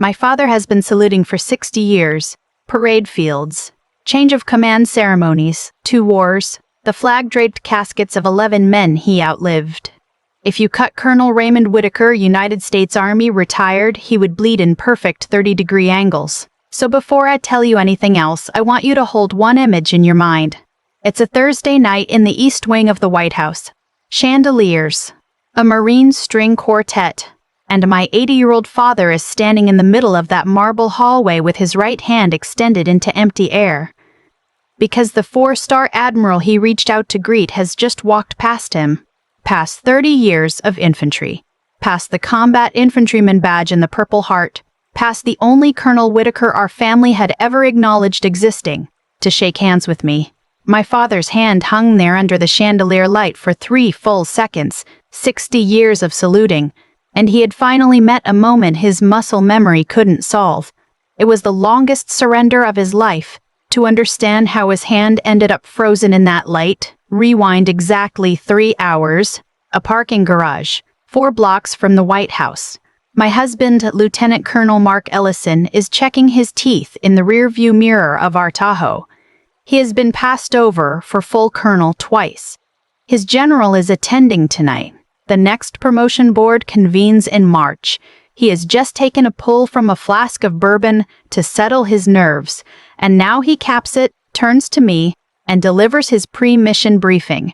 My father has been saluting for 60 years. Parade fields, change of command ceremonies, 2 wars, the flag-draped caskets of 11 men he outlived. If you cut Colonel Raymond Whitaker, United States Army, retired, he would bleed in perfect 30-degree angles. So before I tell you anything else, I want you to hold one image in your mind. It's a Thursday night in the East Wing of the White House. Chandeliers, a Marine string quartet, and my 80-year-old father is standing in the middle of that marble hallway with his right hand extended into empty air. Because the 4-star Admiral he reached out to greet has just walked past him. Past 30 years of infantry. Past the combat infantryman badge and the Purple Heart. Past the only Colonel Whitaker our family had ever acknowledged existing. To shake hands with me. My father's hand hung there under the chandelier light for 3 full seconds, 60 years of saluting, and he had finally met a moment his muscle memory couldn't solve. It was the longest surrender of his life. To understand how his hand ended up frozen in that light, rewind exactly 3 hours. A parking garage, 4 blocks from the White House. My husband, Lieutenant Colonel Mark Ellison, is checking his teeth in the rearview mirror of our Tahoe. He has been passed over for full colonel twice. His general is attending tonight. The next promotion board convenes in March. He has just taken a pull from a flask of bourbon to settle his nerves, and now he caps it, turns to me, and delivers his pre-mission briefing.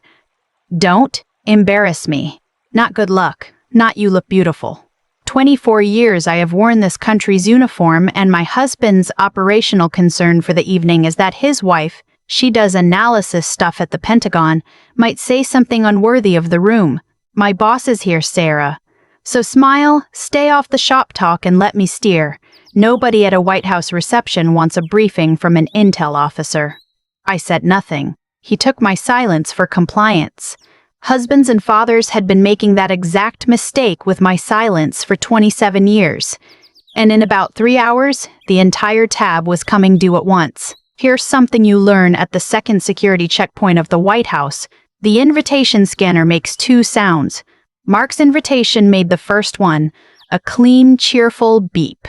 Don't embarrass me. Not good luck. Not you look beautiful. 24 years I have worn this country's uniform, and my husband's operational concern for the evening is that his wife, she does analysis stuff at the Pentagon, might say something unworthy of the room. My boss is here, Sarah. So smile, stay off the shop talk, and let me steer. Nobody at a White House reception wants a briefing from an intel officer. I said nothing. He took my silence for compliance. Husbands and fathers had been making that exact mistake with my silence for 27 years. And in about 3 hours, the entire tab was coming due at once. Here's something you learn at the second security checkpoint of the White House. The invitation scanner makes 2 sounds. Mark's invitation made the first one, a clean, cheerful beep.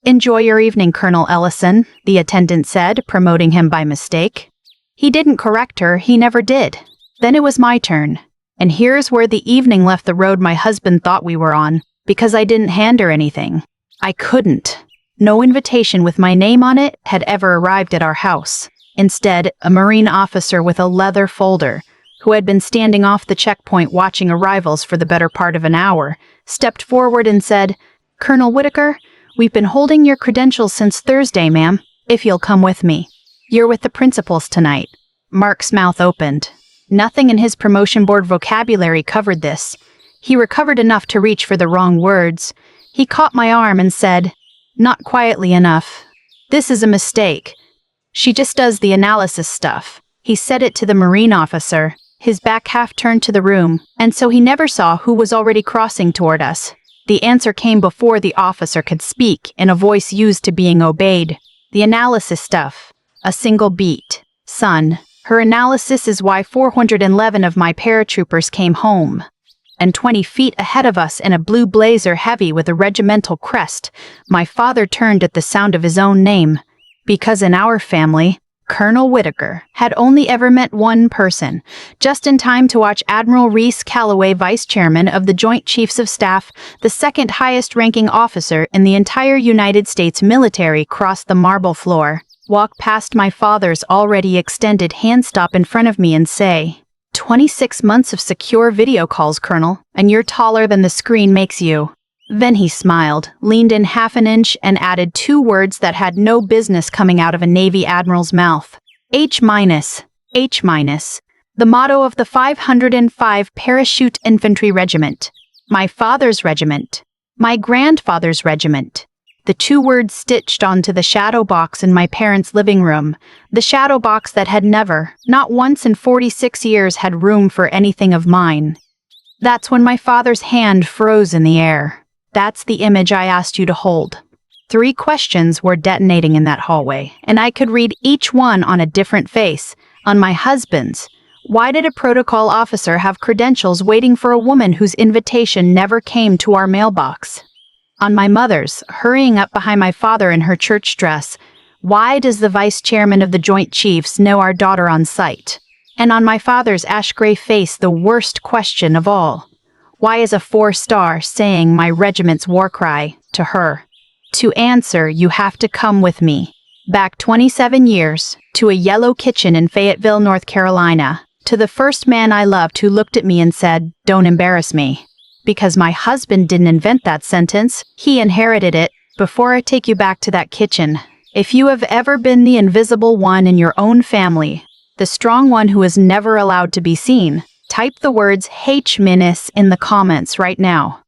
"Enjoy your evening, Colonel Ellison," the attendant said, promoting him by mistake. He didn't correct her, he never did. Then it was my turn. And here's where the evening left the road my husband thought we were on, because I didn't hand her anything. I couldn't. No invitation with my name on it had ever arrived at our house. Instead, a Marine officer with a leather folder, who had been standing off the checkpoint watching arrivals for the better part of an hour, stepped forward and said, "Colonel Whitaker, we've been holding your credentials since Thursday, ma'am, if you'll come with me. You're with the principals tonight." Mark's mouth opened. Nothing in his promotion board vocabulary covered this. He recovered enough to reach for the wrong words. He caught my arm and said, not quietly enough, "This is a mistake. She just does the analysis stuff." He said it to the Marine officer, his back half turned to the room, and so he never saw who was already crossing toward us. The answer came before the officer could speak, in a voice used to being obeyed. "The analysis stuff. A single beat. Son, her analysis is why 411 of my paratroopers came home." And 20 feet ahead of us in a blue blazer heavy with a regimental crest, my father turned at the sound of his own name. Because in our family, Colonel Whitaker had only ever met one person, just in time to watch Admiral Reese Calloway, Vice Chairman of the Joint Chiefs of Staff, the second highest-ranking officer in the entire United States military, cross the marble floor, walk past my father's already extended hand, stop in front of me and say, "26 months of secure video calls, Colonel, and you're taller than the screen makes you." Then he smiled, leaned in half an inch, and added 2 words that had no business coming out of a Navy admiral's mouth. H-, H-, the motto of the 505 Parachute Infantry Regiment. My father's regiment. My grandfather's regiment. The 2 words stitched onto the shadow box in my parents' living room, the shadow box that had never, not once in 46 years, had room for anything of mine. That's when my father's hand froze in the air. That's the image I asked you to hold. 3 questions were detonating in that hallway, and I could read each one on a different face. On my husband's, why did a protocol officer have credentials waiting for a woman whose invitation never came to our mailbox? On my mother's, hurrying up behind my father in her church dress, "Why does the vice chairman of the Joint Chiefs know our daughter on sight?" And on my father's ash-gray face, the worst question of all. Why is a 4-star saying my regiment's war cry to her? To answer, you have to come with me. Back 27 years, to a yellow kitchen in Fayetteville, North Carolina, to the first man I loved who looked at me and said, "Don't embarrass me." Because my husband didn't invent that sentence, he inherited it. Before I take you back to that kitchen, if you have ever been the invisible one in your own family, the strong one who is never allowed to be seen, type the words H- in the comments right now.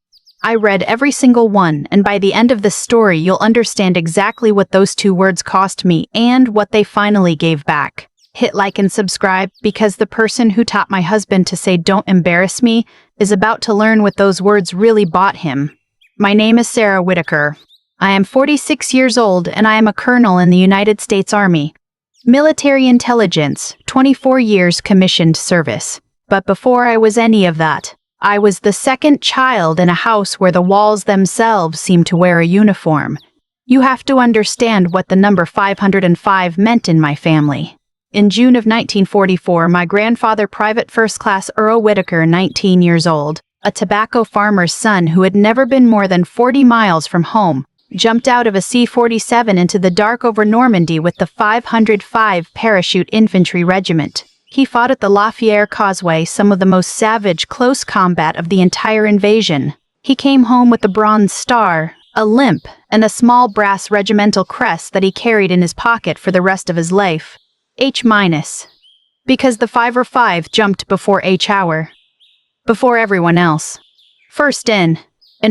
I read every single one, and by the end of this story, you'll understand exactly what those 2 words cost me and what they finally gave back. Hit like and subscribe, because the person who taught my husband to say "don't embarrass me" is about to learn what those words really bought him. My name is Sarah Whitaker. I am 46 years old, and I am a colonel in the United States Army. Military intelligence, 24 years commissioned service. But before I was any of that, I was the second child in a house where the walls themselves seemed to wear a uniform. You have to understand what the number 505 meant in my family. In June of 1944, my grandfather, Private First Class Earl Whitaker, 19 years old, a tobacco farmer's son who had never been more than 40 miles from home, jumped out of a C-47 into the dark over Normandy with the 505 Parachute Infantry Regiment. He fought at the Lafayette Causeway, some of the most savage close combat of the entire invasion. He came home with the Bronze Star, a limp, and a small brass regimental crest that he carried in his pocket for the rest of his life. H-, because the 505 jumped before H-hour. Before everyone else. First in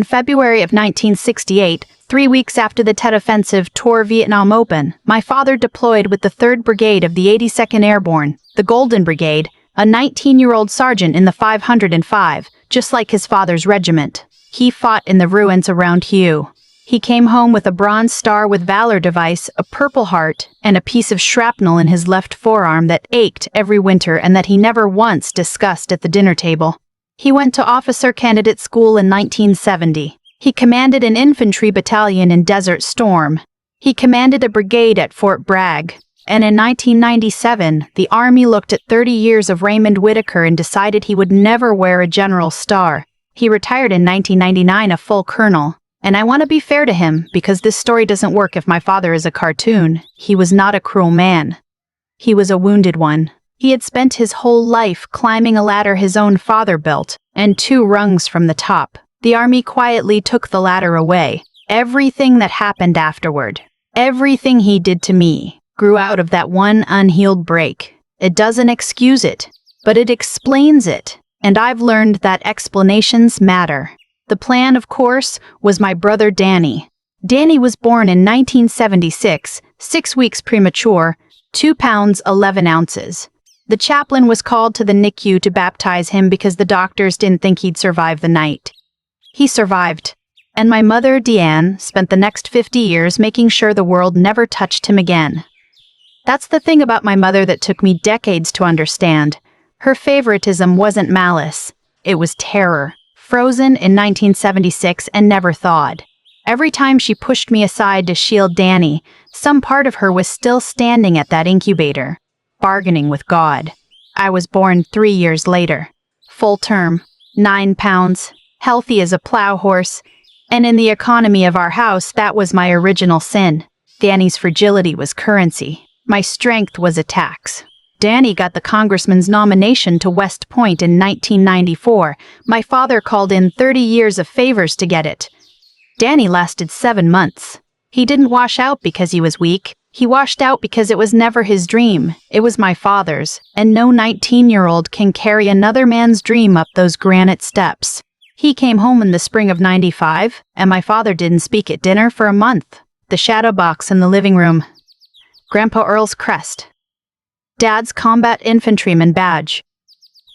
February of 1968, 3 weeks after the Tet Offensive tore Vietnam open, my father deployed with the 3rd Brigade of the 82nd Airborne, the Golden Brigade, a 19-year-old sergeant in the 505, just like his father's regiment. He fought in the ruins around Hue. He came home with a Bronze Star with Valor device, a Purple Heart, and a piece of shrapnel in his left forearm that ached every winter and that he never once discussed at the dinner table. He went to officer candidate school in 1970. He commanded an infantry battalion in Desert Storm. He commanded a brigade at Fort Bragg. And in 1997, the Army looked at 30 years of Raymond Whitaker and decided he would never wear a general's star. He retired in 1999 a full colonel. And I want to be fair to him, because this story doesn't work if my father is a cartoon. He was not a cruel man. He was a wounded one. He had spent his whole life climbing a ladder his own father built, and 2 rungs from the top. The Army quietly took the ladder away. Everything that happened afterward, everything he did to me, grew out of that one unhealed break. It doesn't excuse it, but it explains it. And I've learned that explanations matter. The plan, of course, was my brother Danny. Danny was born in 1976, 6 weeks premature, 2 pounds 11 ounces. The chaplain was called to the NICU to baptize him because the doctors didn't think he'd survive the night. He survived, and my mother, Deanne, spent the next 50 years making sure the world never touched him again. That's the thing about my mother that took me decades to understand. Her favoritism wasn't malice, it was terror. Frozen in 1976 and never thawed. Every time she pushed me aside to shield Danny, some part of her was still standing at that incubator, bargaining with God. I was born 3 years later. Full term, 9 pounds, healthy as a plow horse, and in the economy of our house, that was my original sin. Danny's fragility was currency. My strength was a tax. Danny got the congressman's nomination to West Point in 1994. My father called in 30 years of favors to get it. Danny lasted 7 months. He didn't wash out because he was weak. He washed out because it was never his dream. It was my father's, and no 19-year-old can carry another man's dream up those granite steps. He came home in the spring of '95, and my father didn't speak at dinner for a month. The shadow box in the living room. Grandpa Earl's crest. Dad's combat infantryman badge.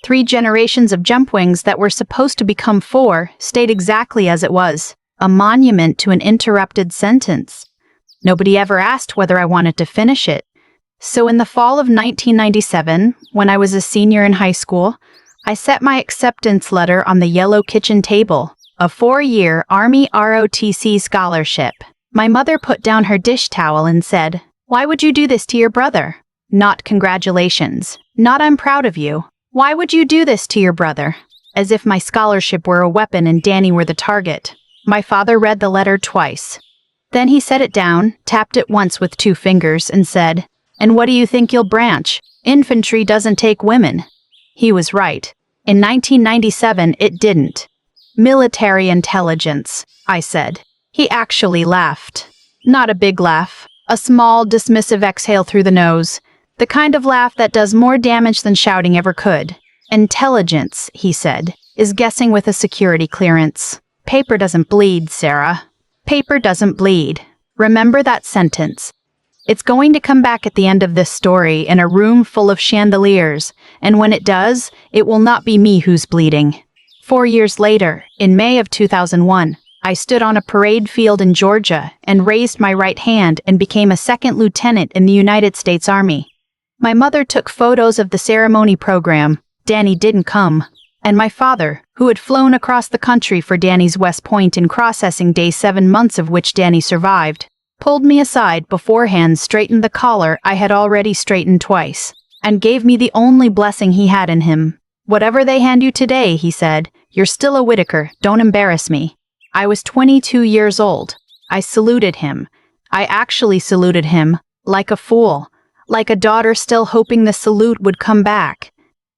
3 generations of jump wings that were supposed to become 4 stayed exactly as it was, a monument to an interrupted sentence. Nobody ever asked whether I wanted to finish it. So in the fall of 1997, when I was a senior in high school, I set my acceptance letter on the yellow kitchen table. A 4-year Army ROTC scholarship. My mother put down her dish towel and said, "Why would you do this to your brother?" Not congratulations. Not I'm proud of you. Why would you do this to your brother? As if my scholarship were a weapon and Danny were the target. My father read the letter twice. Then he set it down, tapped it once with 2 fingers, and said, "And what do you think you'll branch? Infantry doesn't take women." He was right. In 1997, it didn't. Military intelligence, I said. He actually laughed. Not a big laugh. A small, dismissive exhale through the nose. The kind of laugh that does more damage than shouting ever could. Intelligence, he said, is guessing with a security clearance. Paper doesn't bleed, Sarah. Paper doesn't bleed. Remember that sentence. It's going to come back at the end of this story in a room full of chandeliers, and when it does, it will not be me who's bleeding. 4 years later, in May of 2001, I stood on a parade field in Georgia and raised my right hand and became a 2nd lieutenant in the United States Army. My mother took photos of the ceremony program. Danny didn't come. And my father, who had flown across the country for Danny's West Point in processing day 7 months of which Danny survived, pulled me aside beforehand, straightened the collar I had already straightened twice, and gave me the only blessing he had in him. "Whatever they hand you today," he said, "you're still a Whitaker, don't embarrass me." I was 22 years old. I saluted him. I actually saluted him, like a fool, like a daughter still hoping the salute would come back.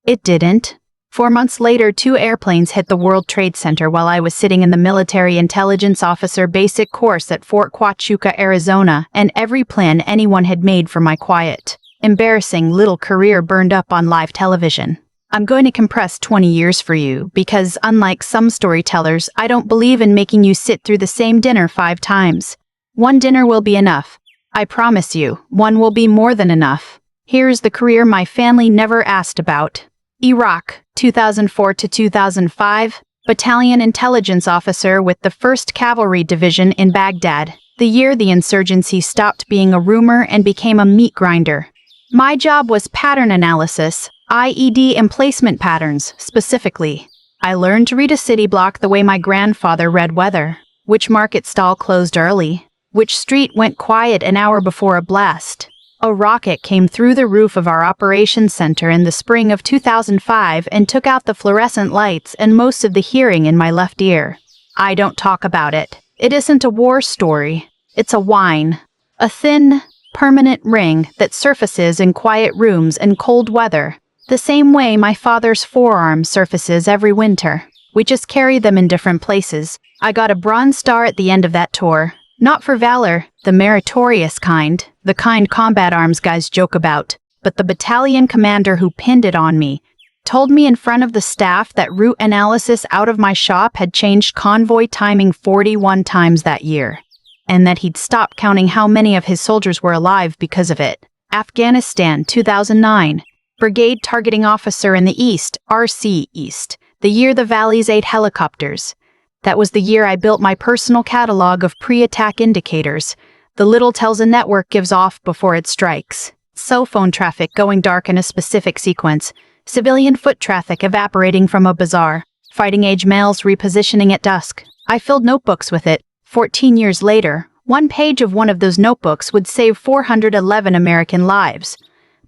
It didn't. 4 months later, 2 airplanes hit the World Trade Center while I was sitting in the Military Intelligence Officer Basic Course at Fort Huachuca, Arizona, and every plan anyone had made for my quiet, embarrassing little career burned up on live television. I'm going to compress 20 years for you because, unlike some storytellers, I don't believe in making you sit through the same dinner 5 times. 1 dinner will be enough. I promise you, 1 will be more than enough. Here's the career my family never asked about. Iraq, 2004 to 2005, Battalion Intelligence Officer with the 1st Cavalry Division in Baghdad, the year the insurgency stopped being a rumor and became a meat grinder. My job was pattern analysis, IED emplacement patterns, specifically. I learned to read a city block the way my grandfather read weather. Which market stall closed early? Which street went quiet an hour before a blast? A rocket came through the roof of our operations center in the spring of 2005 and took out the fluorescent lights and most of the hearing in my left ear. I don't talk about it. It isn't a war story. It's a whine. A thin, permanent ring that surfaces in quiet rooms and cold weather, the same way my father's forearm surfaces every winter. We just carry them in different places. I got a Bronze Star at the end of that tour. Not for valor, the meritorious kind, the kind combat arms guys joke about, but the battalion commander who pinned it on me told me in front of the staff that route analysis out of my shop had changed convoy timing 41 times that year, and that he'd stopped counting how many of his soldiers were alive because of it. Afghanistan, 2009. Brigade Targeting Officer in the East, RC East, the year the Valleys ate helicopters. That was the year I built my personal catalog of pre-attack indicators. The little tells a network gives off before it strikes. Cell phone traffic going dark in a specific sequence. Civilian foot traffic evaporating from a bazaar. Fighting-age males repositioning at dusk. I filled notebooks with it. 14 years later, 1 page of one of those notebooks would save 411 American lives.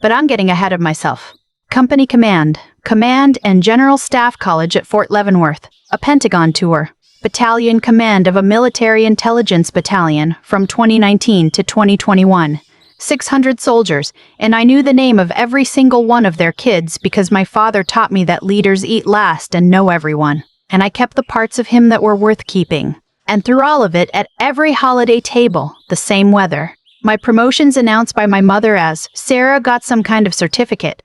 But I'm getting ahead of myself. Company Command and General Staff College at Fort Leavenworth, a Pentagon tour. Battalion Command of a Military Intelligence Battalion from 2019 to 2021. 600 soldiers, and I knew the name of every single one of their kids because my father taught me that leaders eat last and know everyone. And I kept the parts of him that were worth keeping. And through all of it, at every holiday table, the same weather. My promotions announced by my mother as, "Sarah got some kind of certificate."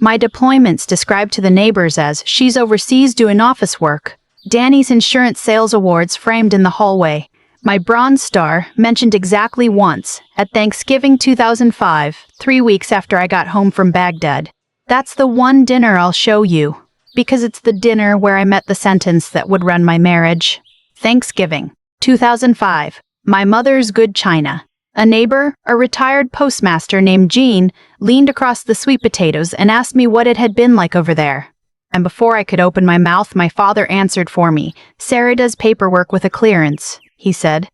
My deployments described to the neighbors as, "She's overseas doing office work." Danny's insurance sales awards framed in the hallway. My Bronze Star mentioned exactly once, at Thanksgiving 2005, 3 weeks after I got home from Baghdad. That's the one dinner I'll show you, because it's the dinner where I met the sentence that would run my marriage. Thanksgiving, 2005, my mother's good china. A neighbor, a retired postmaster named Jean, leaned across the sweet potatoes and asked me what it had been like over there. And before I could open my mouth, my father answered for me. "Sarah does paperwork with a clearance," he said.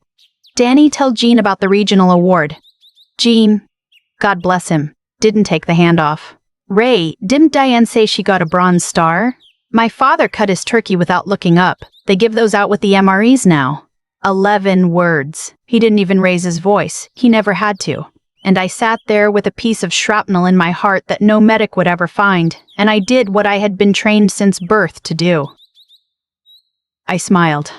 "Danny, tell Jean about the regional award." Jean, God bless him, didn't take the hand off. "Ray, didn't Diane say she got a bronze star?" My father cut his turkey without looking up. "They give those out with the MREs now." 11 words. He didn't even raise his voice. He never had to. And I sat there with a piece of shrapnel in my heart that no medic would ever find, and I did what I had been trained since birth to do. I smiled.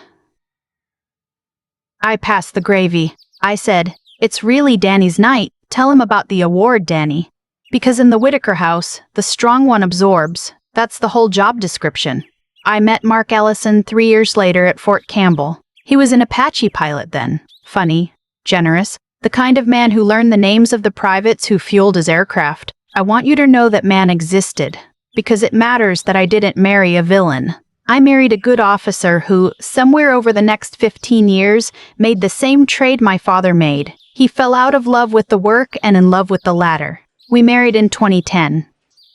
I passed the gravy. I said, "It's really Danny's night. Tell him about the award, Danny." Because in the Whitaker house, the strong one absorbs. That's the whole job description. I met Mark Ellison 3 years later at Fort Campbell. He was an Apache pilot then. Funny, generous, the kind of man who learned the names of the privates who fueled his aircraft. I want you to know that man existed, because it matters that I didn't marry a villain. I married a good officer who, somewhere over the next 15 years, made the same trade my father made. He fell out of love with the work and in love with the latter. We married in 2010.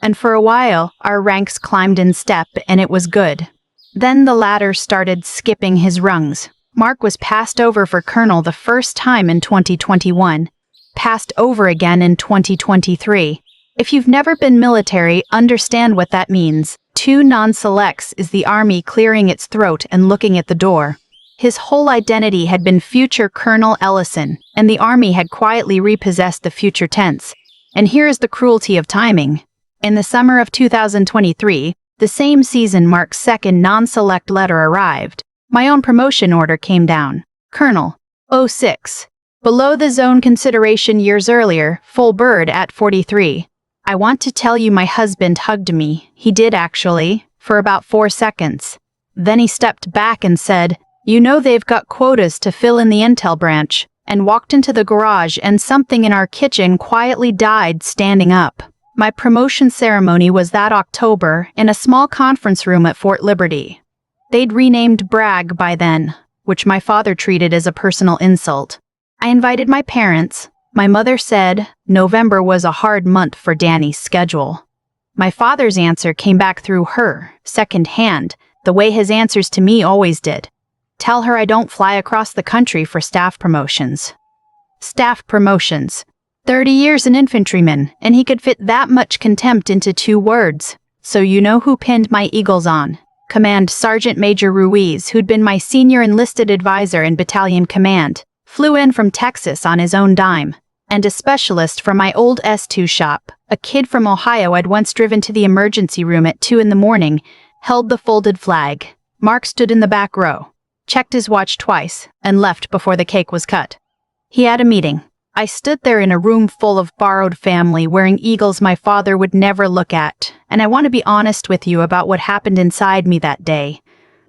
And for a while, our ranks climbed in step, and it was good. Then the latter started skipping his rungs. Mark was passed over for colonel the first time in 2021, passed over again in 2023. If you've never been military, understand what that means. 2 non-selects is the Army clearing its throat and looking at the door. His whole identity had been future Colonel Ellison, and the Army had quietly repossessed the future tense. And here is the cruelty of timing. In the summer of 2023, the same season Mark's second non-select letter arrived. My own promotion order came down. Colonel, 06. Below the zone consideration years earlier, full bird at 43. I want to tell you my husband hugged me. He did actually, for about 4 seconds. Then he stepped back and said, "You know they've got quotas to fill in the intel branch," and walked into the garage, and something in our kitchen quietly died standing up. My promotion ceremony was that October in a small conference room at Fort Liberty. They'd renamed Bragg by then, which my father treated as a personal insult. I invited my parents. My mother said November was a hard month for Danny's schedule. My father's answer came back through her, secondhand, the way his answers to me always did. "Tell her I don't fly across the country for staff promotions." Staff promotions. 30 years an infantryman, and he could fit that much contempt into 2 words. So you know who pinned my eagles on? Command Sergeant Major Ruiz, who'd been my senior enlisted advisor in battalion command, flew in from Texas on his own dime. And a specialist from my old S2 shop, a kid from Ohio I'd once driven to the emergency room at 2 in the morning, held the folded flag. Mark stood in the back row, checked his watch twice, and left before the cake was cut. He had a meeting. I stood there in a room full of borrowed family wearing eagles my father would never look at, and I want to be honest with you about what happened inside me that day.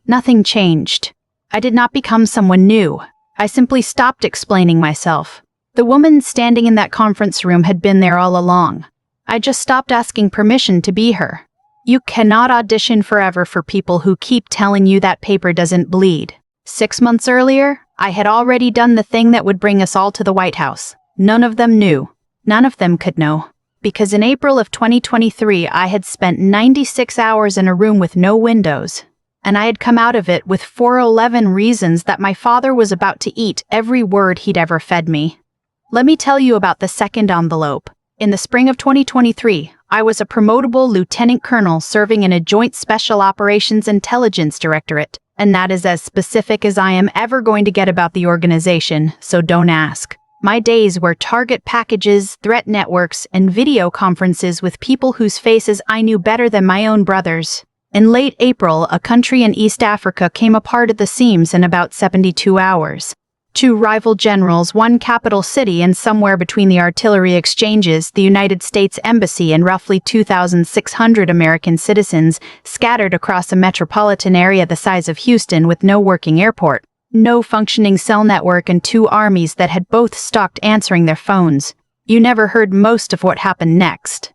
Nothing changed. I did not become someone new. I simply stopped explaining myself. The woman standing in that conference room had been there all along. I just stopped asking permission to be her. You cannot audition forever for people who keep telling you that paper doesn't bleed. 6 months earlier, I had already done the thing that would bring us all to the White House. None of them knew. None of them could know. Because in April of 2023, I had spent 96 hours in a room with no windows. And I had come out of it with 411 reasons that my father was about to eat every word he'd ever fed me. Let me tell you about the second envelope. In the spring of 2023, I was a promotable lieutenant colonel serving in a Joint Special Operations Intelligence Directorate, and that is as specific as I am ever going to get about the organization, so don't ask. My days were target packages, threat networks, and video conferences with people whose faces I knew better than my own brothers. In late April, a country in East Africa came apart at the seams in about 72 hours. 2 rival generals, 1 capital city, and somewhere between the artillery exchanges, the United States Embassy, and roughly 2,600 American citizens scattered across a metropolitan area the size of Houston with no working airport, no functioning cell network, and 2 armies that had both stopped answering their phones. You never heard most of what happened next.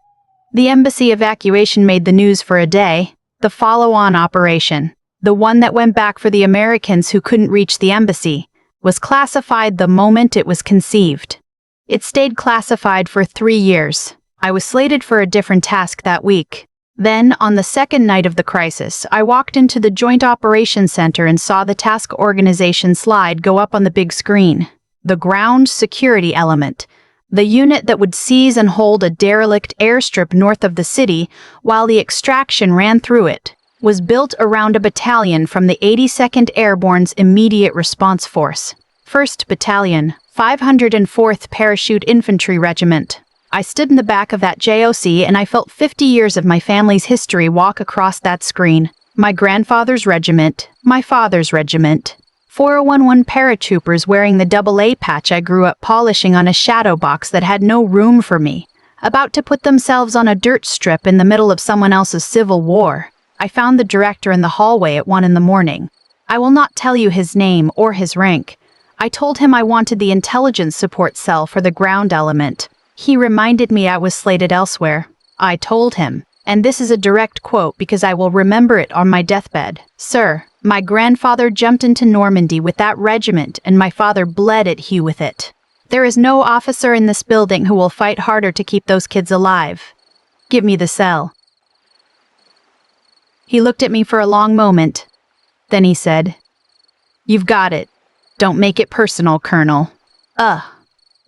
The embassy evacuation made the news for a day. The follow-on operation, the one that went back for the Americans who couldn't reach the embassy, was classified the moment it was conceived. It stayed classified for 3 years. I was slated for a different task that week. Then, on the second night of the crisis, I walked into the Joint Operations Center and saw the task organization slide go up on the big screen. The ground security element, the unit that would seize and hold a derelict airstrip north of the city while the extraction ran through it, was built around a battalion from the 82nd Airborne's Immediate Response Force, 1st Battalion, 504th Parachute Infantry Regiment. I stood in the back of that JOC and I felt 50 years of my family's history walk across that screen. My grandfather's regiment, my father's regiment, 4011 paratroopers wearing the AA patch I grew up polishing on a shadow box that had no room for me, about to put themselves on a dirt strip in the middle of someone else's civil war. I found the director in the hallway at 1 a.m. I will not tell you his name or his rank. I told him I wanted the intelligence support cell for the ground element. He reminded me I was slated elsewhere. I told him, and this is a direct quote because I will remember it on my deathbed. Sir, my grandfather jumped into Normandy with that regiment and my father bled at Hugh with it. There is no officer in this building who will fight harder to keep those kids alive. Give me the cell. He looked at me for a long moment. Then he said, "You've got it. Don't make it personal, Colonel."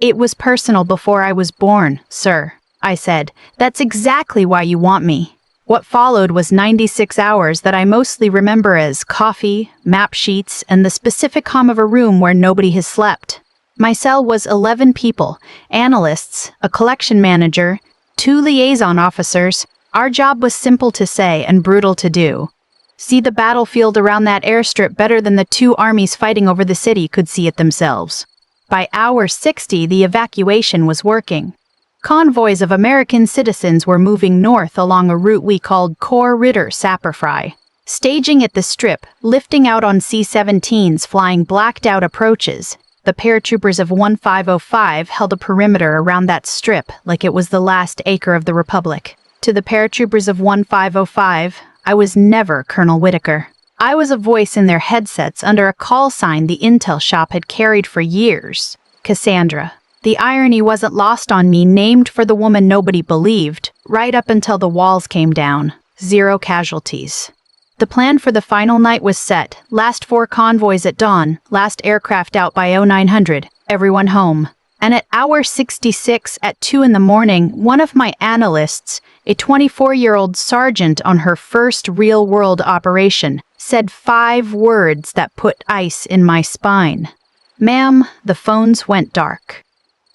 It was personal before I was born, sir, I said. That's exactly why you want me. What followed was 96 hours that I mostly remember as coffee, map sheets, and the specific hum of a room where nobody has slept. My cell was 11 people, analysts, a collection manager, 2 liaison officers. Our job was simple to say and brutal to do. See the battlefield around that airstrip better than the 2 armies fighting over the city could see it themselves. By hour 60, the evacuation was working. Convoys of American citizens were moving north along a route we called Corps Ritter Sapperfry, staging at the strip, lifting out on C-17s flying blacked-out approaches. The paratroopers of 1505 held a perimeter around that strip like it was the last acre of the Republic. To the paratroopers of 1505, I was never Colonel Whitaker. I was a voice in their headsets under a call sign the intel shop had carried for years. Cassandra. The irony wasn't lost on me, named for the woman nobody believed, right up until the walls came down. 0 casualties. The plan for the final night was set. Last 4 convoys at dawn, last aircraft out by 0900, everyone home. And at hour 66 at 2 a.m, one of my analysts, a 24-year-old sergeant on her first real-world operation, said 5 words that put ice in my spine. Ma'am, the phones went dark.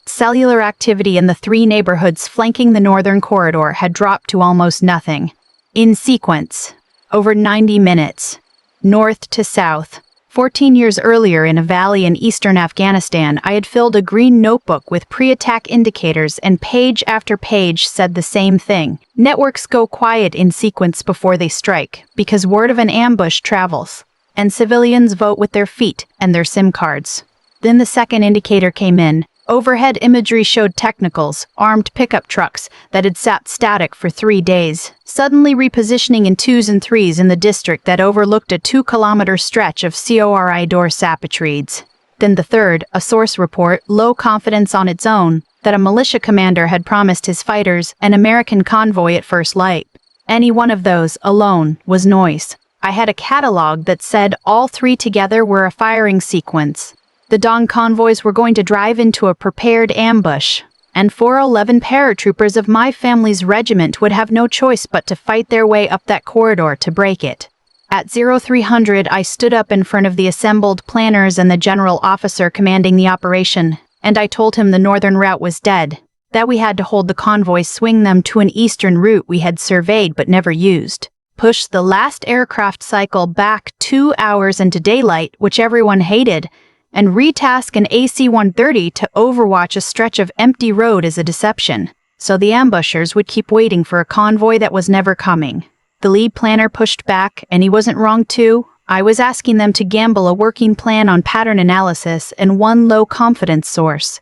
Cellular activity in the 3 neighborhoods flanking the northern corridor had dropped to almost nothing. In sequence, over 90 minutes, north to south. 14 years earlier in a valley in eastern Afghanistan, I had filled a green notebook with pre-attack indicators and page after page said the same thing. Networks go quiet in sequence before they strike, because word of an ambush travels, and civilians vote with their feet and their SIM cards. Then the second indicator came in. Overhead imagery showed technicals, armed pickup trucks, that had sat static for 3 days, suddenly repositioning in 2s and 3s in the district that overlooked a 2-kilometer stretch of corridor sappetrides. Then the third, a source report, low confidence on its own, that a militia commander had promised his fighters an American convoy at first light. Any one of those, alone, was noise. I had a catalog that said all 3 together were a firing sequence. The dawn convoys were going to drive into a prepared ambush, and 411 paratroopers of my family's regiment would have no choice but to fight their way up that corridor to break it. At 0300, I stood up in front of the assembled planners and the general officer commanding the operation, and I told him the northern route was dead, that we had to hold the convoys, swing them to an eastern route we had surveyed but never used, push the last aircraft cycle back 2 hours into daylight, which everyone hated, and retask an AC-130 to overwatch a stretch of empty road as a deception, so the ambushers would keep waiting for a convoy that was never coming. The lead planner pushed back, and he wasn't wrong too. I was asking them to gamble a working plan on pattern analysis and one low-confidence source.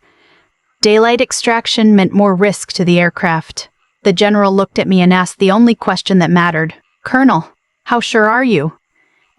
Daylight extraction meant more risk to the aircraft. The general looked at me and asked the only question that mattered. "Colonel, how sure are you?"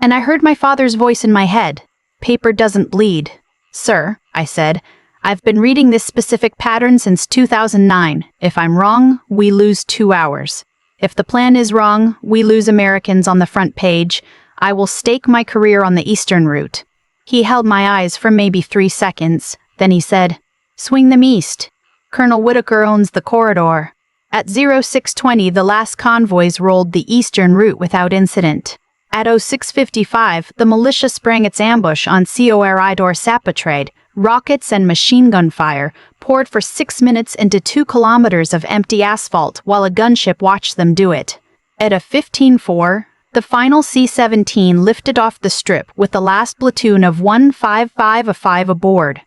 And I heard my father's voice in my head. "Paper doesn't bleed." "Sir," I said, "I've been reading this specific pattern since 2009. If I'm wrong, we lose 2 hours." If the plan is wrong, we lose Americans on the front page. I will stake my career on the Eastern route." He held my eyes for maybe 3 seconds. Then he said, "Swing them east. Colonel Whitaker owns the corridor." At 0620, the last convoys rolled the eastern route without incident. At 0655, the militia sprang its ambush on Corridor Sapatrade. Rockets and machine gun fire poured for 6 minutes into 2 kilometers of empty asphalt while a gunship watched them do it. At a 15-4, the final C-17 lifted off the strip with the last platoon of 155 aboard.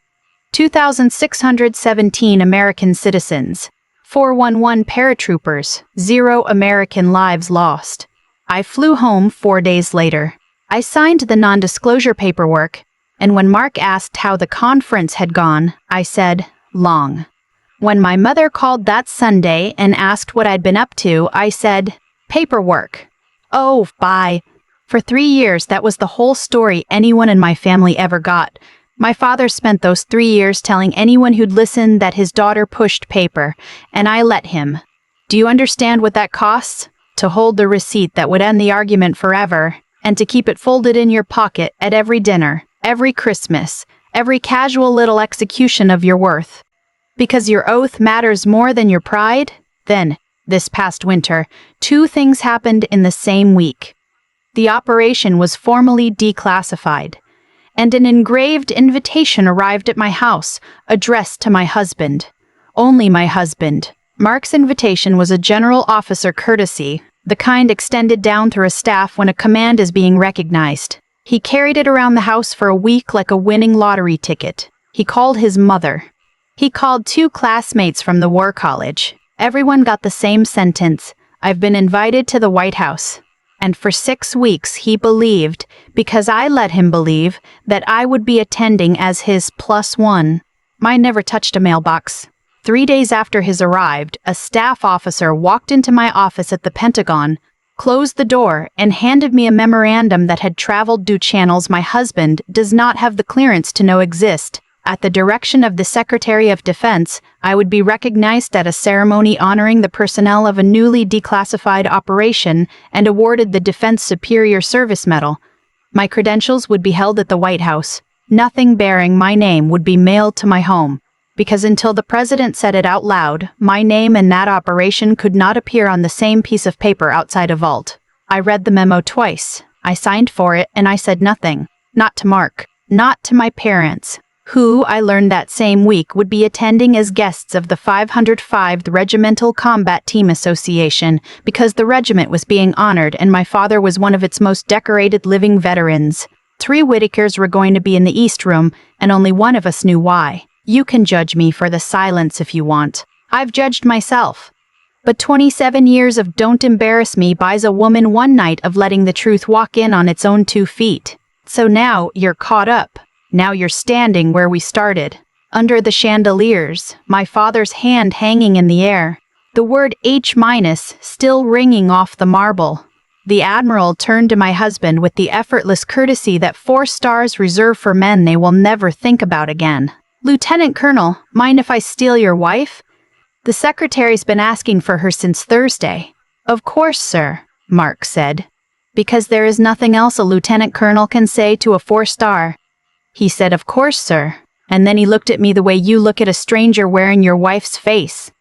2,617 American citizens, 411 paratroopers, 0 American lives lost. I flew home 4 days later. I signed the non-disclosure paperwork, and when Mark asked how the conference had gone, I said, "Long." When my mother called that Sunday and asked what I'd been up to, I said, "Paperwork." "Oh, bye." For 3 years, that was the whole story anyone in my family ever got. My father spent those 3 years telling anyone who'd listen that his daughter pushed paper, and I let him. Do you understand what that costs? To hold the receipt that would end the argument forever, and to keep it folded in your pocket at every dinner, every Christmas, every casual little execution of your worth. Because your oath matters more than your pride? Then, this past winter, 2 things happened in the same week. The operation was formally declassified, and an engraved invitation arrived at my house, addressed to my husband. Only my husband. Mark's invitation was a general officer courtesy, the kind extended down through a staff when a command is being recognized. He carried it around the house for a week like a winning lottery ticket. He called his mother. He called 2 classmates from the War College. Everyone got the same sentence: "I've been invited to the White House." And for 6 weeks he believed, because I let him believe, that I would be attending as his +1. Mine never touched a mailbox. 3 days after his arrived, a staff officer walked into my office at the Pentagon, closed the door, and handed me a memorandum that had traveled due channels my husband does not have the clearance to know exist. At the direction of the Secretary of Defense, I would be recognized at a ceremony honoring the personnel of a newly declassified operation and awarded the Defense Superior Service Medal. My credentials would be held at the White House. Nothing bearing my name would be mailed to my home, because until the President said it out loud, my name and that operation could not appear on the same piece of paper outside a vault. I read the memo twice. I signed for it, and I said nothing. Not to Mark. Not to my parents, who, I learned that same week, would be attending as guests of the 505th Regimental Combat Team Association because the regiment was being honored and my father was one of its most decorated living veterans. 3 Whitakers were going to be in the East Room, and only one of us knew why. You can judge me for the silence if you want. I've judged myself. But 27 years of don't embarrass me buys a woman 1 night of letting the truth walk in on its own 2 feet. So now you're caught up. Now you're standing where we started, under the chandeliers, my father's hand hanging in the air, the word H- still ringing off the marble. The Admiral turned to my husband with the effortless courtesy that 4 stars reserve for men they will never think about again. "Lieutenant Colonel, mind if I steal your wife? The Secretary's been asking for her since Thursday." "Of course, sir," Mark said, "because there is nothing else a lieutenant colonel can say to a 4-star. He said, "Of course, sir," and then he looked at me the way you look at a stranger wearing your wife's face.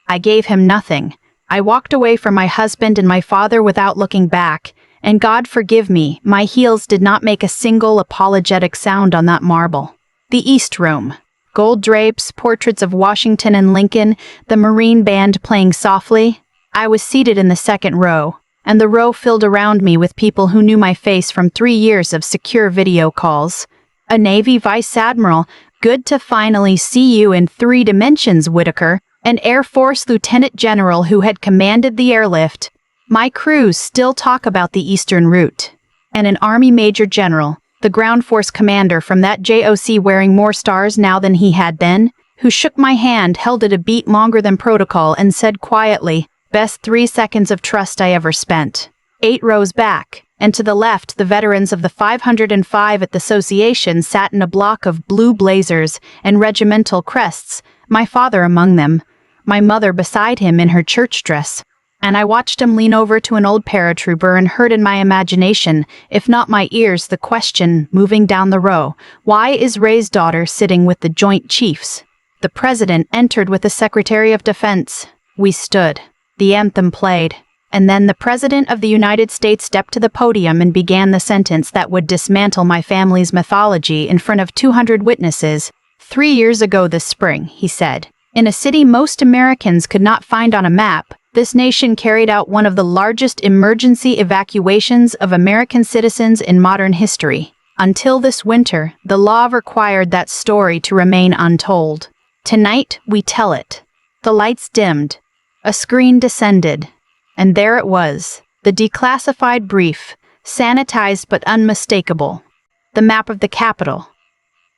I gave him nothing. I walked away from my husband and my father without looking back, and God forgive me, my heels did not make a single apologetic sound on that marble. The East Room. Gold drapes, portraits of Washington and Lincoln, the Marine Band playing softly. I was seated in the 2nd row, and the row filled around me with people who knew my face from 3 years of secure video calls. A Navy Vice Admiral, good to finally see you in 3 dimensions, Whitaker. An Air Force Lieutenant General who had commanded the airlift. My crews still talk about the Eastern route. And an Army Major General, the ground force commander from that JOC wearing more stars now than he had then, who shook my hand, held it a beat longer than protocol, and said quietly, "Best 3 seconds of trust I ever spent." 8 rows back, and to the left, the veterans of the 505 at the association sat in a block of blue blazers and regimental crests, my father among them, my mother beside him in her church dress. and I watched him lean over to an old paratrooper and heard in my imagination, if not my ears, the question, moving down the row, why is Ray's daughter sitting with the Joint Chiefs? The President entered with the Secretary of Defense. We stood. The anthem played. And then the President of the United States stepped to the podium and began the sentence that would dismantle my family's mythology in front of 200 witnesses. 3 years ago this spring, he said, in a city most Americans could not find on a map, this nation carried out one of the largest emergency evacuations of American citizens in modern history. Until this winter, the law required that story to remain untold. Tonight, we tell it. The lights dimmed. A screen descended. And there it was, the declassified brief, sanitized but unmistakable. The map of the Capitol.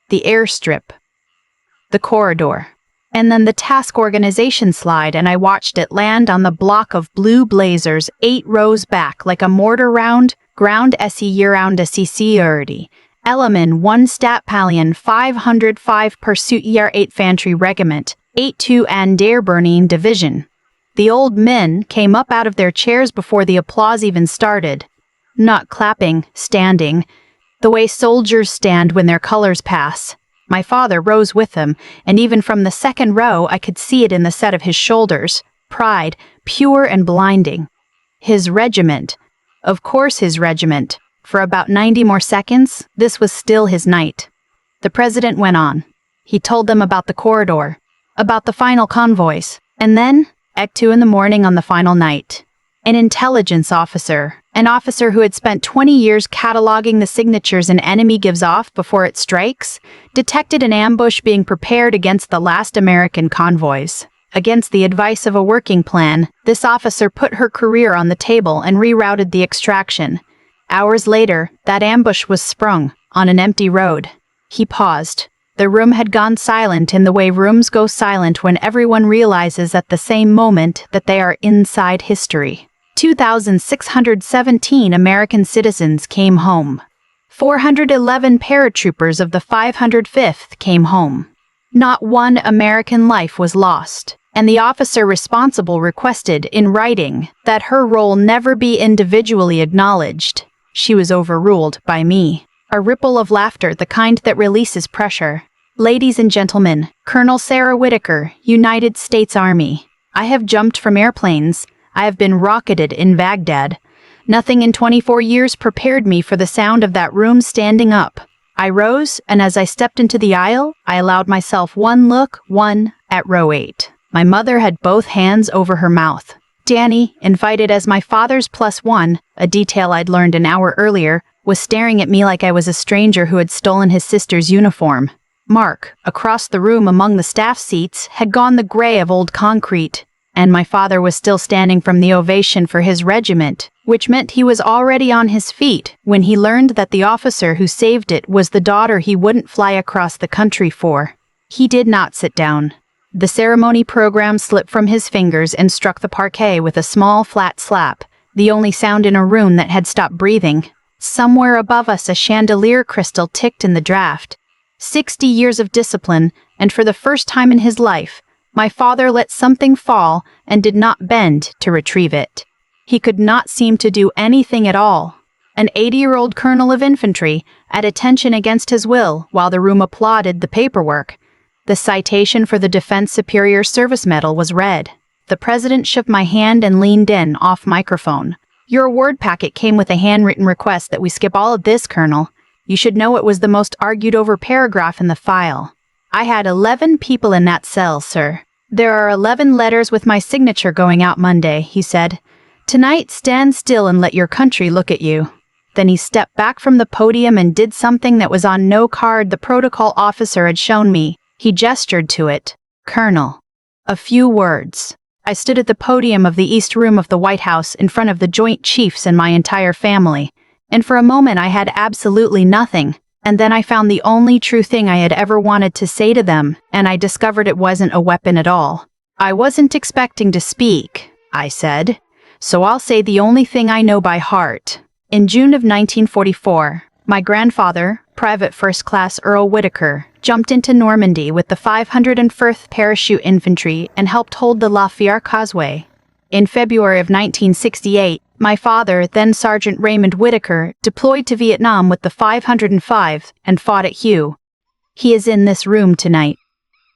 The airstrip. The corridor. And then the task organization slide, and I watched it land on the block of blue blazers 8 rows back like a mortar round, ground SE year-round security. Element 1 Stat Pallion 505 Pursuit Year 8 Infantry Regiment, 82 and Airburning Division. The old men came up out of their chairs before the applause even started. Not clapping, standing, the way soldiers stand when their colors pass. My father rose with them, and even from the second row I could see it in the set of his shoulders. Pride, pure and blinding. His regiment. Of course his regiment. For about 90 more seconds, this was still his night. The President went on. He told them about the corridor, about the final convoys, and then, at 2 in the morning on the final night, an intelligence officer, an officer who had spent 20 years cataloging the signatures an enemy gives off before it strikes, detected an ambush being prepared against the last American convoys. Against the advice of a working plan, this officer put her career on the table and rerouted the extraction. Hours later, that ambush was sprung on an empty road. He paused. The room had gone silent in the way rooms go silent when everyone realizes at the same moment that they are inside history. 2,617 American citizens came home. 411 paratroopers of the 505th came home. Not one American life was lost, and the officer responsible requested, in writing, that her role never be individually acknowledged. She was overruled by me. A ripple of laughter, the kind that releases pressure. Ladies and gentlemen, Colonel Sarah Whitaker, United States Army. I have jumped from airplanes. I have been rocketed in Baghdad. Nothing in 24 years prepared me for the sound of that room standing up. I rose, and as I stepped into the aisle, I allowed myself one look, at row 8. My mother had both hands over her mouth. Danny, invited as my father's +1, a detail I'd learned an hour earlier, was staring at me like I was a stranger who had stolen his sister's uniform. Mark, across the room among the staff seats, had gone the gray of old concrete, and my father was still standing from the ovation for his regiment, which meant he was already on his feet when he learned that the officer who saved it was the daughter he wouldn't fly across the country for. He did not sit down. The ceremony program slipped from his fingers and struck the parquet with a small, flat slap, the only sound in a room that had stopped breathing. Somewhere above us a chandelier crystal ticked in the draft. 60 years of discipline, and for the first time in his life, my father let something fall and did not bend to retrieve it. He could not seem to do anything at all. An 80-year-old colonel of infantry, at attention against his will while the room applauded the paperwork. The citation for the Defense Superior Service Medal was read. The President shook my hand and leaned in, off microphone. Your award packet came with a handwritten request that we skip all of this, Colonel. You should know it was the most argued over paragraph in the file. I had 11 people in that cell, sir. There are 11 letters with my signature going out Monday, he said. Tonight, stand still and let your country look at you. Then he stepped back from the podium and did something that was on no card the protocol officer had shown me. He gestured to it. Colonel. A few words. I stood at the podium of the East Room of the White House in front of the Joint Chiefs and my entire family. And for a moment I had absolutely nothing, and then I found the only true thing I had ever wanted to say to them, and I discovered it wasn't a weapon at all. I wasn't expecting to speak, I said, so I'll say the only thing I know by heart. In June of 1944, my grandfather, Private First Class Earl Whitaker, jumped into Normandy with the 501st Parachute Infantry and helped hold the La Fière Causeway. In February of 1968, my father, then Sergeant Raymond Whitaker, deployed to Vietnam with the 505 and fought at Hue. He is in this room tonight."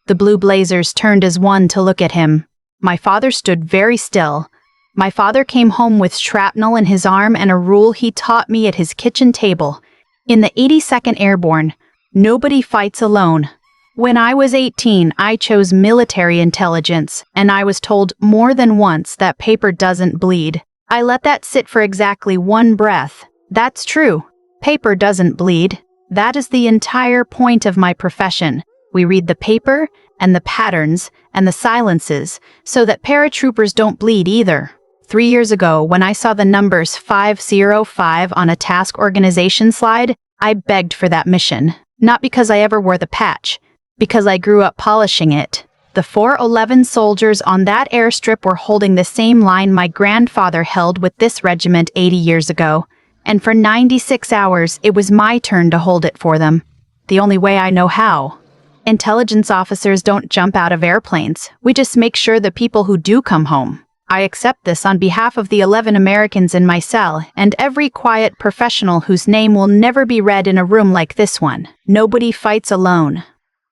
The blue blazers turned as one to look at him. My father stood very still. My father came home with shrapnel in his arm and a rule he taught me at his kitchen table. In the 82nd Airborne, nobody fights alone. When I was 18, I chose military intelligence, and I was told more than once that paper doesn't bleed. I let that sit for exactly one breath. That's true. Paper doesn't bleed. That is the entire point of my profession. We read the paper and the patterns and the silences so that paratroopers don't bleed either. 3 years ago, when I saw the numbers 505 on a task organization slide, I begged for that mission. Not because I ever wore the patch, because I grew up polishing it. The 411 soldiers on that airstrip were holding the same line my grandfather held with this regiment 80 years ago, and for 96 hours it was my turn to hold it for them. The only way I know how. Intelligence officers don't jump out of airplanes. We just make sure the people who do come home. I accept this on behalf of the 11 Americans in my cell and every quiet professional whose name will never be read in a room like this one. Nobody fights alone.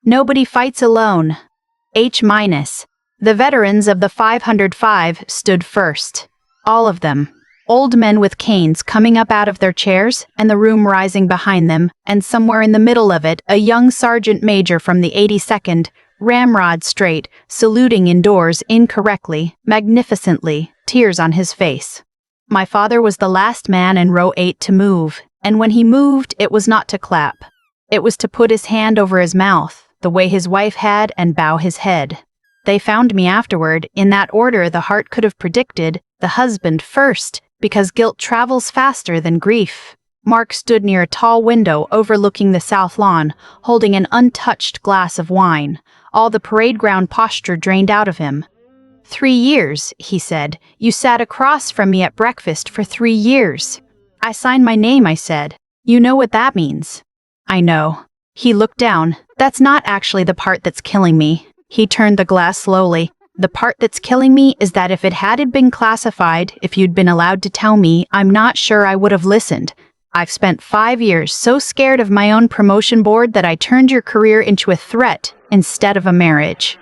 Nobody fights alone. H-. The veterans of the 505 stood first. All of them. Old men with canes coming up out of their chairs and the room rising behind them, and somewhere in the middle of it, a young sergeant major from the 82nd, ramrod straight, saluting indoors incorrectly, magnificently, tears on his face. My father was the last man in row 8 to move, and when he moved, it was not to clap. It was to put his hand over his mouth, the way his wife had, and bow his head. They found me afterward, in that order the heart could have predicted, the husband first, because guilt travels faster than grief. Mark stood near a tall window overlooking the south lawn, holding an untouched glass of wine. All the parade ground posture drained out of him. 3 years, he said. You sat across from me at breakfast for 3 years. I signed my name, I said. You know what that means. I know. He looked down. That's not actually the part that's killing me. He turned the glass slowly. The part that's killing me is that if it had been classified, if you'd been allowed to tell me, I'm not sure I would have listened. I've spent 5 years so scared of my own promotion board that I turned your career into a threat instead of a marriage.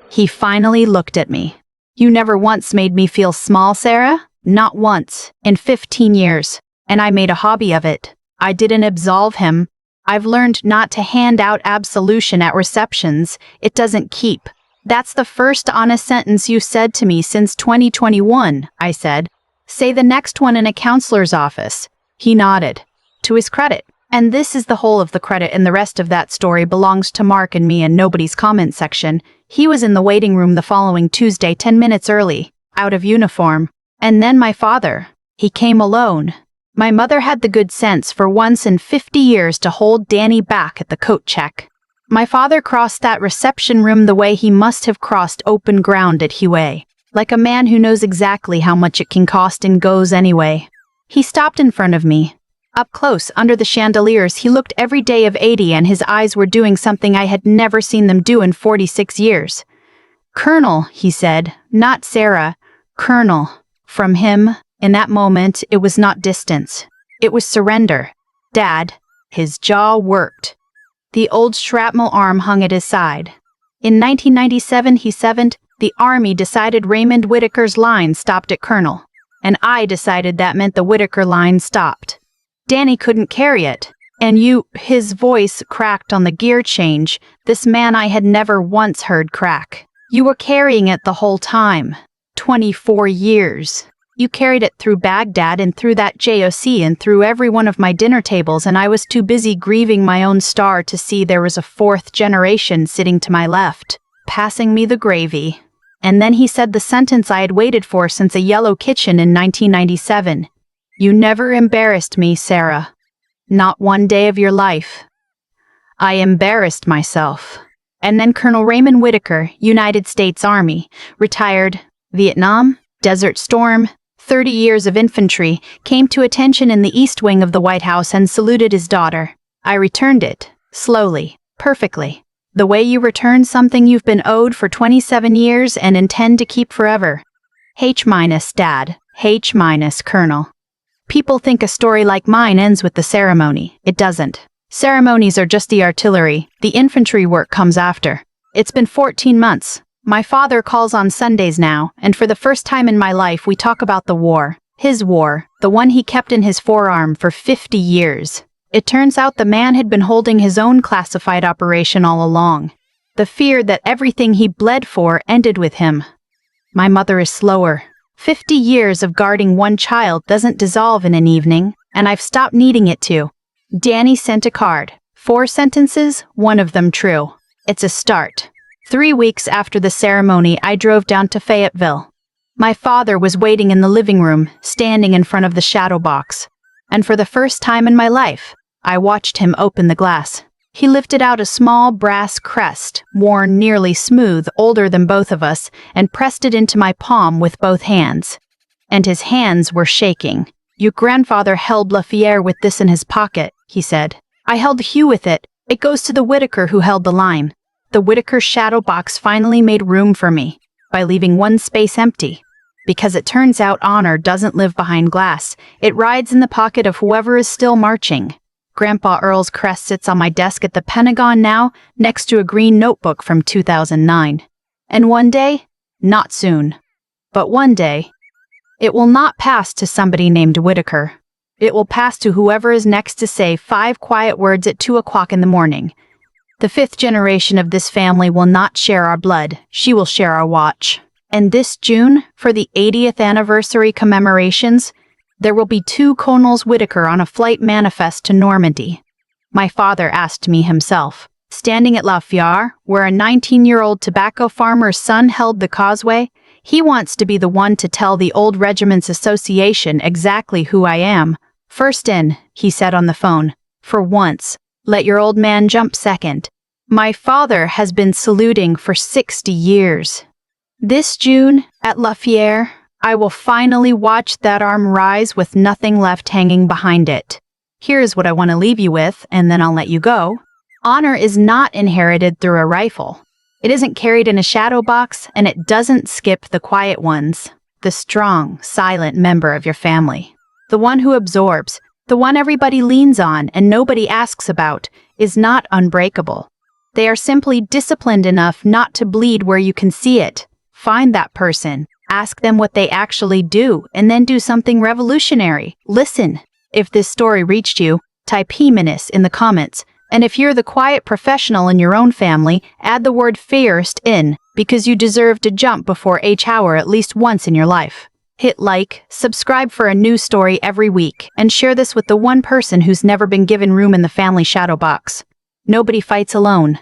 He finally looked at me. You never once made me feel small, Sarah? Not once, in 15 years. And I made a hobby of it. I didn't absolve him. I've learned not to hand out absolution at receptions. It doesn't keep. That's the first honest sentence you said to me since 2021, I said. Say the next one in a counselor's office. He nodded. To his credit. And this is the whole of the credit, and the rest of that story belongs to Mark and me and nobody's comment section. He was in the waiting room the following Tuesday 10 minutes early, out of uniform. And then my father. He came alone. My mother had the good sense for once in 50 years to hold Danny back at the coat check. My father crossed that reception room the way he must have crossed open ground at Hue, like a man who knows exactly how much it can cost and goes anyway. He stopped in front of me. Up close, under the chandeliers, he looked every day of 80 and his eyes were doing something I had never seen them do in 46 years. Colonel, he said, not Sarah. Colonel. From him, in that moment, it was not distance. It was surrender. Dad. His jaw worked. The old shrapnel arm hung at his side. In 1997, he sevened, the Army decided Raymond Whitaker's line stopped at Colonel. And I decided that meant the Whitaker line stopped. Danny couldn't carry it. And you, his voice cracked on the gear change, this man I had never once heard crack. You were carrying it the whole time. 24 years. You carried it through Baghdad and through that JOC and through every one of my dinner tables, and I was too busy grieving my own star to see there was a 4th generation sitting to my left, passing me the gravy. And then he said the sentence I had waited for since a yellow kitchen in 1997. You never embarrassed me, Sarah. Not one day of your life. I embarrassed myself. And then Colonel Raymond Whitaker, United States Army, retired, Vietnam, Desert Storm, 30 years of infantry, came to attention in the East Wing of the White House and saluted his daughter. I returned it, slowly, perfectly. The way you return something you've been owed for 27 years and intend to keep forever. H minus dad, H minus colonel. People think a story like mine ends with the ceremony. It doesn't. Ceremonies are just the artillery. The infantry work comes after. It's been 14 months. My father calls on Sundays now, and for the first time in my life we talk about the war. His war, the one he kept in his forearm for 50 years. It turns out the man had been holding his own classified operation all along. The fear that everything he bled for ended with him. My mother is slower. 50 years of guarding one child doesn't dissolve in an evening, and I've stopped needing it to. Danny sent a card. 4 sentences, 1 of them true. It's a start. 3 weeks after the ceremony, I drove down to Fayetteville. My father was waiting in the living room, standing in front of the shadow box. And for the first time in my life, I watched him open the glass. He lifted out a small brass crest, worn nearly smooth, older than both of us, and pressed it into my palm with both hands. And his hands were shaking. Your grandfather held Lafayette with this in his pocket, he said. I held Hugh with it. It goes to the Whitaker who held the line. The Whitaker shadow box finally made room for me, by leaving one space empty. Because it turns out honor doesn't live behind glass. It rides in the pocket of whoever is still marching. Grandpa Earl's crest sits on my desk at the Pentagon now, next to a green notebook from 2009. And one day, not soon, but one day, it will not pass to somebody named Whitaker. It will pass to whoever is next to say 5 quiet words at 2 o'clock in the morning. The 5th generation of this family will not share our blood. She will share our watch. And this June, for the 80th anniversary commemorations, there will be 2 Colonels Whitaker on a flight manifest to Normandy. My father asked me himself, standing at Lafayette, where a 19-year-old tobacco farmer's son held the causeway, he wants to be the one to tell the Old Regiments Association exactly who I am. First in, he said on the phone. For once, let your old man jump second. My father has been saluting for 60 years. This June, at Lafayette, I will finally watch that arm rise with nothing left hanging behind it. Here's what I want to leave you with, and then I'll let you go. Honor is not inherited through a rifle. It isn't carried in a shadow box, and it doesn't skip the quiet ones. The strong, silent member of your family. The one who absorbs, the one everybody leans on and nobody asks about, is not unbreakable. They are simply disciplined enough not to bleed where you can see it. Find that person. Ask them what they actually do, and then do something revolutionary. Listen. If this story reached you, type "He-minus" in the comments. And if you're the quiet professional in your own family, add the word "first" in, because you deserve to jump before H hour at least once in your life. Hit like, subscribe for a new story every week, and share this with the one person who's never been given room in the family shadow box. Nobody fights alone.